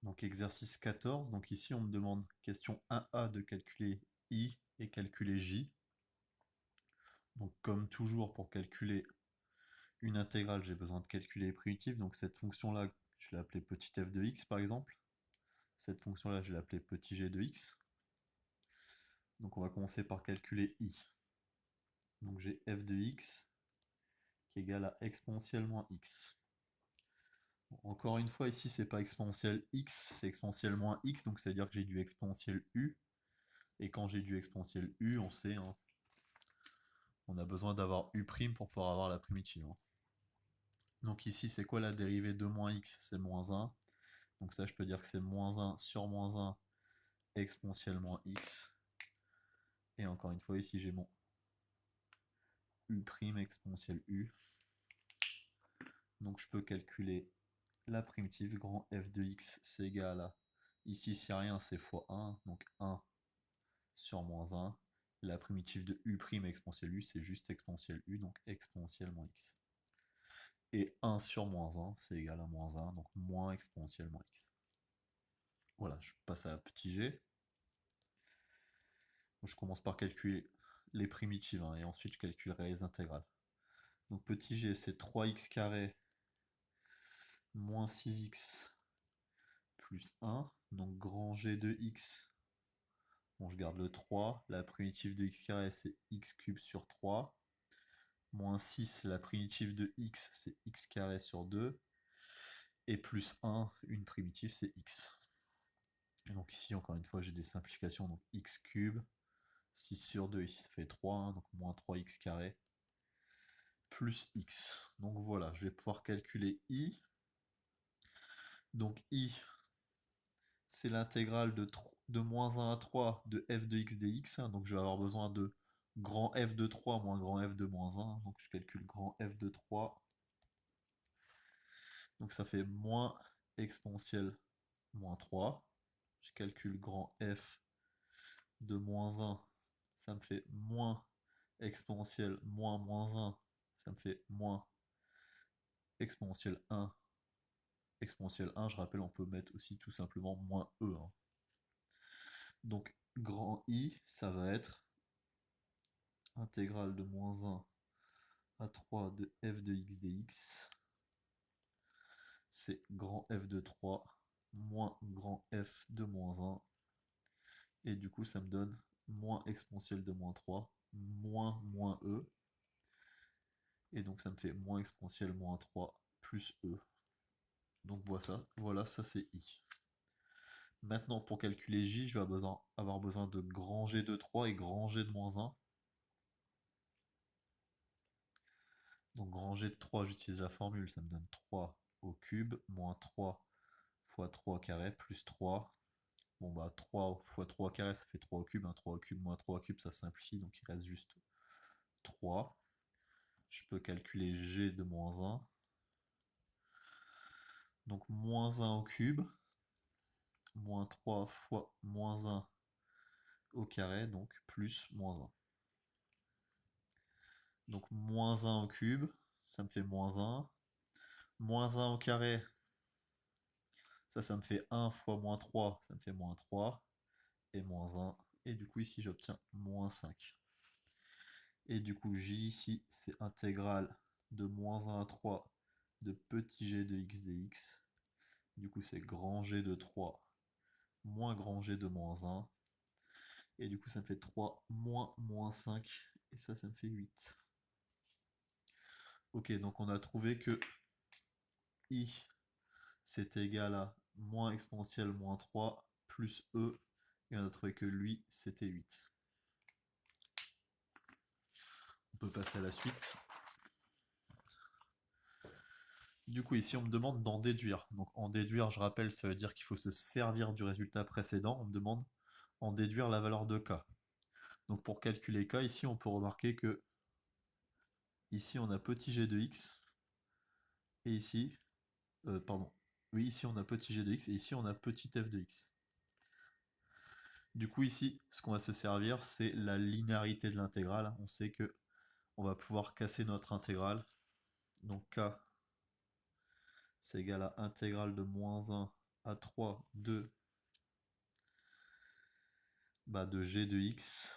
Donc exercice 14, donc ici on me demande question 1A de calculer I et calculer J. Donc comme toujours pour calculer une intégrale, j'ai besoin de calculer les primitives. Donc cette fonction-là, je vais l'appeler petit f de x par exemple. Cette fonction-là, je vais l'appeler petit g de x. Donc on va commencer par calculer I. Donc j'ai f de x qui est égal à exponentielle moins x. Bon, encore une fois, ici c'est pas exponentielle x, c'est exponentielle moins x, donc ça veut dire que j'ai du exponentielle u. Et quand j'ai du exponentielle u, on sait, hein, on a besoin d'avoir u' pour pouvoir avoir la primitive, hein. Donc ici, c'est quoi la dérivée de moins x? C'est moins 1. Donc ça, je peux dire que c'est moins 1 sur moins 1 exponentielle moins x. Et encore une fois, ici, j'ai mon u' exponentielle u. Donc je peux calculer la primitive. Grand f de x, c'est égal à... Ici, s'il n'y a rien, c'est fois 1. Donc 1 sur moins 1. La primitive de u' exponentielle u, c'est juste exponentielle u, donc exponentielle moins x. Et 1 sur moins 1, c'est égal à moins 1, donc moins exponentielle moins x. Voilà, je passe à petit g. Je commence par calculer les primitives, hein, et ensuite je calculerai les intégrales. Donc petit g, c'est 3x carré moins 6x plus 1. Donc grand g de x, bon, je garde le 3. La primitive de x carré, c'est x cube sur 3. Moins 6, la primitive de x, c'est x carré sur 2. Et plus 1, une primitive, c'est x. Et donc ici, encore une fois, j'ai des simplifications. Donc x cube, 6 sur 2, ici ça fait 3, hein, donc moins 3x carré, plus x. Donc voilà, je vais pouvoir calculer i. Donc i, c'est l'intégrale de moins 1 à 3 de f de x dx. Donc je vais avoir besoin de grand f de 3 moins grand f de moins 1. Donc je calcule grand f de 3. Donc ça fait moins exponentielle moins 3. Je calcule grand f de moins 1. Ça me fait moins exponentielle moins moins 1. Ça me fait moins exponentielle 1. Exponentielle 1, je rappelle, on peut mettre aussi tout simplement moins e, hein. Donc grand I, ça va être intégrale de moins 1 à 3 de f de x dx. C'est grand f de 3 moins grand f de moins 1. Et du coup, ça me donne moins exponentielle de moins 3 moins moins e. Et donc ça me fait moins exponentielle moins 3 plus e. Donc voilà, ça c'est i. Maintenant, pour calculer j, je vais avoir besoin de grand G de 3 et grand G de moins 1. Donc grand G de 3, j'utilise la formule, ça me donne 3 au cube, moins 3 fois 3 au carré, plus 3. Bon bah 3 fois 3 au carré, ça fait 3 au cube, hein. 3 au cube moins 3 au cube, ça simplifie, donc il reste juste 3. Je peux calculer G de moins 1. Donc moins 1 au cube, moins 3 fois moins 1 au carré, donc plus moins 1. Donc moins 1 au cube, ça me fait moins 1. Moins 1 au carré, ça me fait 1 fois moins 3, ça me fait moins 3. Et moins 1. Et du coup ici j'obtiens moins 5. Et du coup j ici c'est intégrale de moins 1 à 3 de petit g de x dx. Du coup c'est grand G de 3 moins grand G de moins 1. Et du coup ça me fait 3 moins moins 5. Et ça me fait 8. Ok, donc on a trouvé que i c'est égal à moins exponentielle moins 3 plus e. Et on a trouvé que lui c'était 8. On peut passer à la suite. Du coup, ici, on me demande d'en déduire. Donc, en déduire, je rappelle, ça veut dire qu'il faut se servir du résultat précédent. On me demande en déduire la valeur de k. Donc, pour calculer k, ici, on peut remarquer que ici, on a petit g de x. Et ici, pardon. Oui, ici, on a petit g de x. Et ici, on a petit f de x. Du coup, ici, ce qu'on va se servir, c'est la linéarité de l'intégrale. On sait que on va pouvoir casser notre intégrale. Donc, k, c'est égal à intégrale de moins 1 à 3 de g de x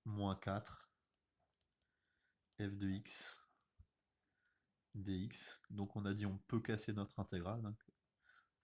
moins 4 f de x dx. Donc on a dit on peut casser notre intégrale. Donc,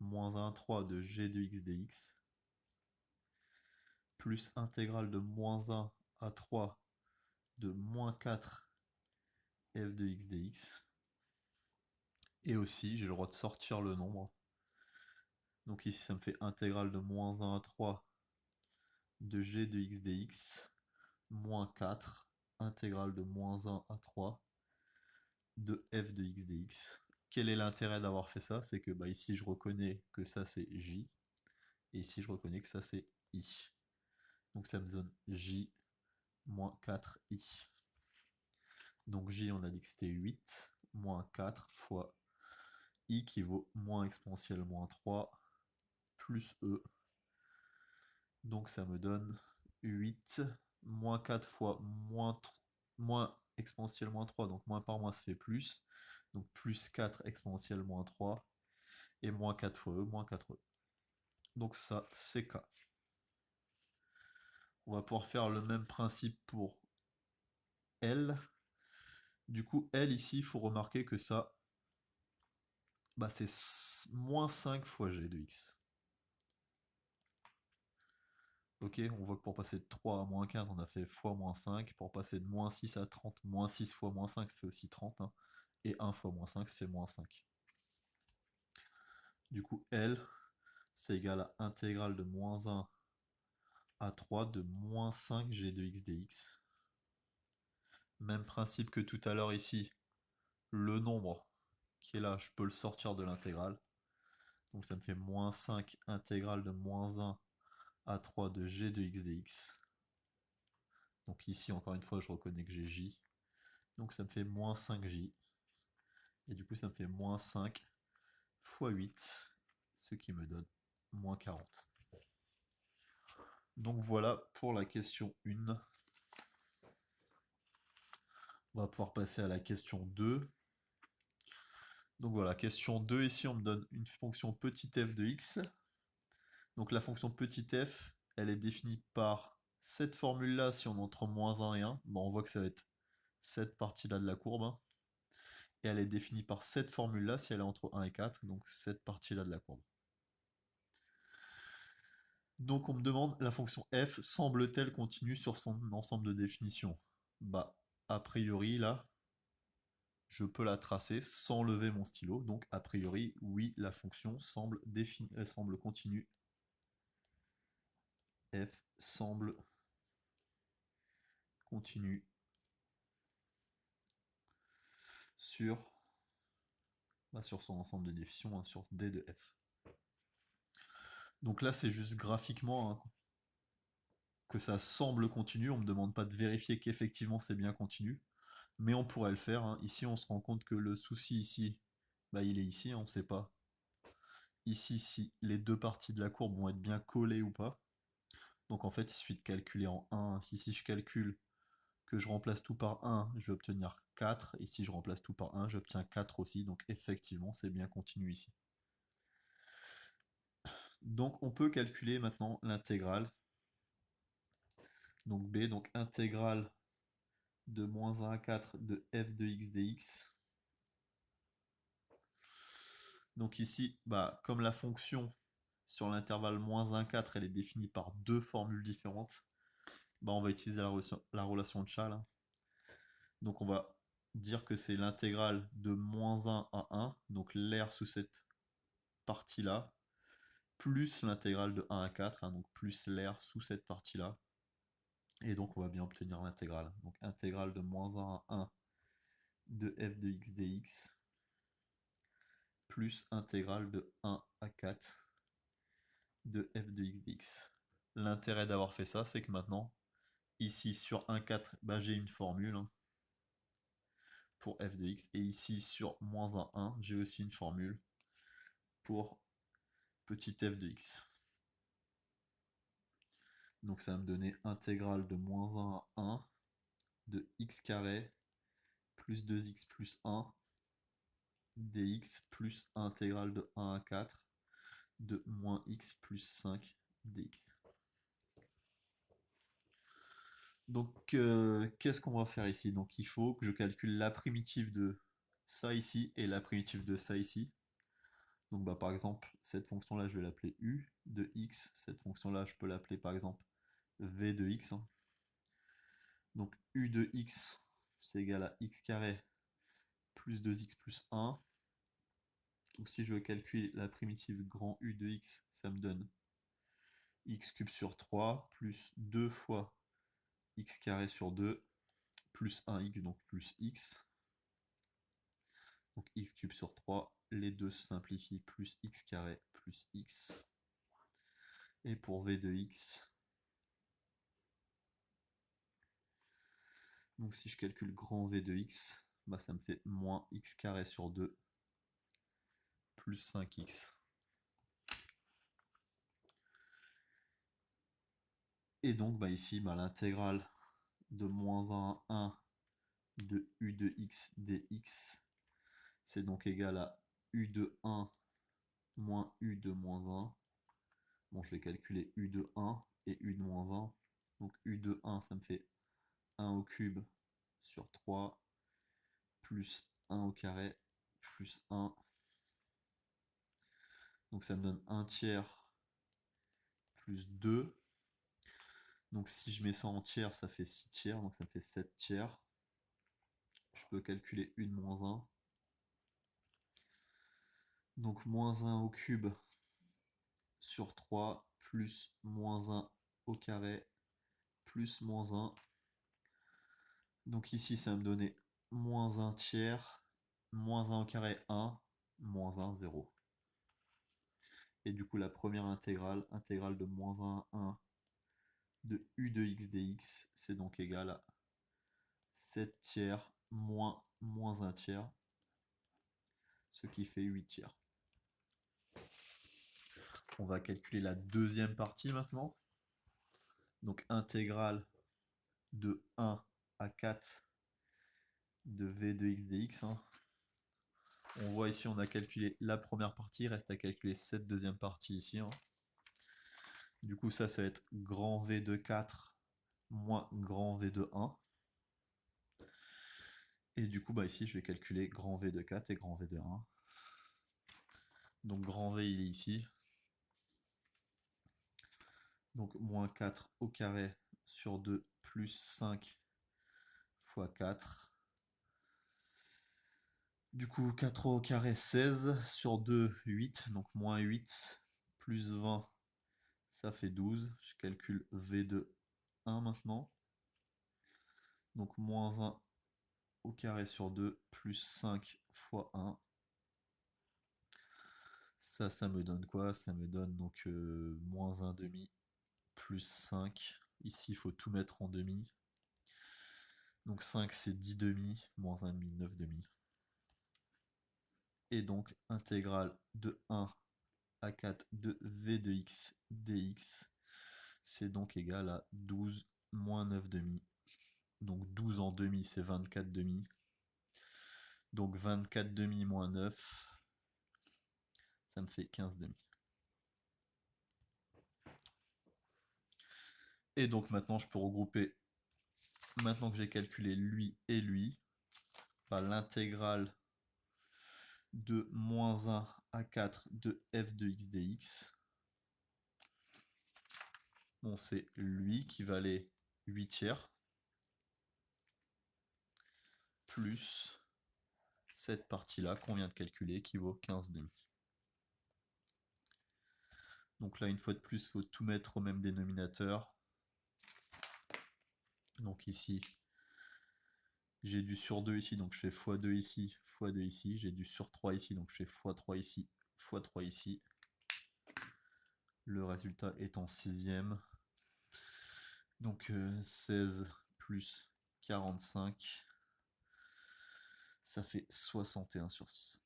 moins 1, 3 de g de x dx plus intégrale de moins 1 à 3 de moins 4 f de x dx. Et aussi, j'ai le droit de sortir le nombre. Donc ici, ça me fait intégrale de moins 1 à 3 de g de x dx moins 4 intégrale de moins 1 à 3 de f de x dx. Quel est l'intérêt d'avoir fait ça? C'est que ici, je reconnais que ça, c'est j. Et ici, je reconnais que ça, c'est i. Donc ça me donne j moins 4i. Donc j, on a dit que c'était 8, moins 4 fois i qui vaut moins exponentielle moins 3 plus e. Donc ça me donne 8 moins 4 fois moins exponentielle moins 3. Donc moins par moins ça fait plus. Donc plus 4 exponentielle moins 3. Et moins 4 fois e, moins 4e. Donc ça, c'est k. On va pouvoir faire le même principe pour L. Du coup, L ici, il faut remarquer que ça, c'est moins 5 fois g de x. Ok, on voit que pour passer de 3 à moins 15, on a fait fois moins 5. Pour passer de moins 6 à 30, moins 6 fois moins 5, ça fait aussi 30. Hein. Et 1 fois moins 5, ça fait moins 5. Du coup, L, c'est égal à intégrale de moins 1 à 3 de moins 5 g de x dx. Même principe que tout à l'heure ici. Le nombre qui est là, je peux le sortir de l'intégrale. Donc ça me fait moins 5 intégrale de moins 1 à 3 de g de x dx. Donc ici, encore une fois, je reconnais que j'ai j. Donc ça me fait moins 5j. Et du coup, ça me fait moins 5 fois 8, ce qui me donne moins 40. Donc voilà pour la question 1. On va pouvoir passer à la question 2. Donc voilà, question 2, ici on me donne une fonction petit f de x. Donc la fonction petit f, elle est définie par cette formule-là si on entre moins 1 et 1. Bon, on voit que ça va être cette partie-là de la courbe. Hein. Et elle est définie par cette formule-là si elle est entre 1 et 4, donc cette partie-là de la courbe. Donc on me demande, la fonction f semble-t-elle continue sur son ensemble de définitions? A priori, là, je peux la tracer sans lever mon stylo. Donc a priori, oui, la fonction semble continue. F semble continue sur son ensemble de définitions, hein, sur D de F. Donc là, c'est juste graphiquement hein, que ça semble continu. On ne me demande pas de vérifier qu'effectivement c'est bien continu. Mais on pourrait le faire. Hein. Ici, on se rend compte que le souci ici, il est ici, hein, on ne sait pas. Ici, si les deux parties de la courbe vont être bien collées ou pas. Donc en fait, il suffit de calculer en 1. Si je calcule que je remplace tout par 1, je vais obtenir 4. Et si je remplace tout par 1, j'obtiens 4 aussi. Donc effectivement, c'est bien continu ici. Donc on peut calculer maintenant l'intégrale. Donc b, donc intégrale de moins 1 à 4 de f de x dx. Donc ici, comme la fonction sur l'intervalle moins 1, 4, elle est définie par deux formules différentes, on va utiliser la relation de Chaal. Hein. Donc on va dire que c'est l'intégrale de moins 1 à 1, donc l'air sous cette partie-là, plus l'intégrale de 1 à 4, hein, donc plus l'air sous cette partie-là. Et donc on va bien obtenir l'intégrale. Donc intégrale de moins 1 à 1 de f de x dx plus intégrale de 1 à 4 de f de x dx. L'intérêt d'avoir fait ça, c'est que maintenant, ici sur 1,4, j'ai une formule hein, pour f de x. Et ici sur moins 1,1, j'ai aussi une formule pour petit f de x. Donc ça va me donner intégrale de moins 1 à 1 de x carré plus 2x plus 1 dx plus intégrale de 1 à 4 de moins x plus 5 dx. Donc, qu'est-ce qu'on va faire ici? Donc, il faut que je calcule la primitive de ça ici et la primitive de ça ici. Donc, bah, par exemple, cette fonction-là, je vais l'appeler u de x. Cette fonction-là, je peux l'appeler par exemple v de x. Hein. Donc, u de x, c'est égal à x carré plus 2x plus 1. Donc, si je veux calculer la primitive grand U de x, ça me donne x cube sur 3 plus 2 fois x carré sur 2 plus 1x, donc plus x. Donc x cube sur 3, les deux se simplifient, plus x carré plus x. Et pour v de x, donc si je calcule grand V de x, bah ça me fait moins x carré sur 2 plus 5x. Et donc bah ici, bah, l'intégrale de moins 1 à 1 de u de x dx, c'est donc égal à u de 1 moins u de moins 1. Bon, je vais calculer u de 1 et u de moins 1. Donc u de 1, ça me fait 1 au cube sur 3 plus 1 au carré plus 1. Donc ça me donne 1 tiers plus 2. Donc si je mets ça en tiers, ça fait 6 tiers, donc ça me fait 7 tiers. Je peux calculer u de moins 1. Donc moins 1 au cube sur 3 plus moins 1 au carré plus moins 1. Donc ici, ça va me donner moins 1 tiers, moins 1 au carré 1, moins 1, 0. Et du coup, la première intégrale, intégrale de moins 1 à 1 de u de x dx, c'est donc égal à 7 tiers moins 1 tiers, ce qui fait 8 tiers. On va calculer la deuxième partie maintenant. Donc intégrale de 1 à 4 de v de x dx. Hein. On voit ici, on a calculé la première partie, il reste à calculer cette deuxième partie ici. Hein. Du coup, ça va être grand V de 4 moins grand V de 1. Et du coup, bah ici, je vais calculer grand V de 4 et grand V de 1. Donc grand V, il est ici. Donc moins 4 au carré sur 2 plus 5 fois 4. Du coup, 4 au carré, 16 sur 2, 8. Donc moins 8 plus 20, ça fait 12. Je calcule V de 1 maintenant. Donc moins 1 au carré sur 2 plus 5 fois 1. Ça me donne quoi? Ça me donne donc moins 1 demi plus 5. Ici, il faut tout mettre en demi. Donc 5, c'est 10 demi, moins 1 demi, 9 demi. Et donc, intégrale de 1 à 4 de v de x dx, c'est donc égal à 12 moins 9 demi. Donc 12 en demi, c'est 24 demi. Donc 24 demi moins 9, ça me fait 15 demi. Et donc maintenant, je peux regrouper, maintenant que j'ai calculé lui et lui, bah, l'intégrale de moins 1 à 4 de f de x dx. Bon, c'est lui qui valait 8 tiers, plus cette partie-là qu'on vient de calculer qui vaut 15 demi. Donc là, une fois de plus, il faut tout mettre au même dénominateur. Donc ici, j'ai du sur 2 ici, donc je fais x2 ici, x2 ici. J'ai du sur 3 ici, donc je fais x3 ici, x3 ici. Le résultat est en sixième. Donc 16 plus 45, ça fait 61 sur 6.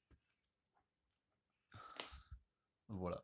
Voilà.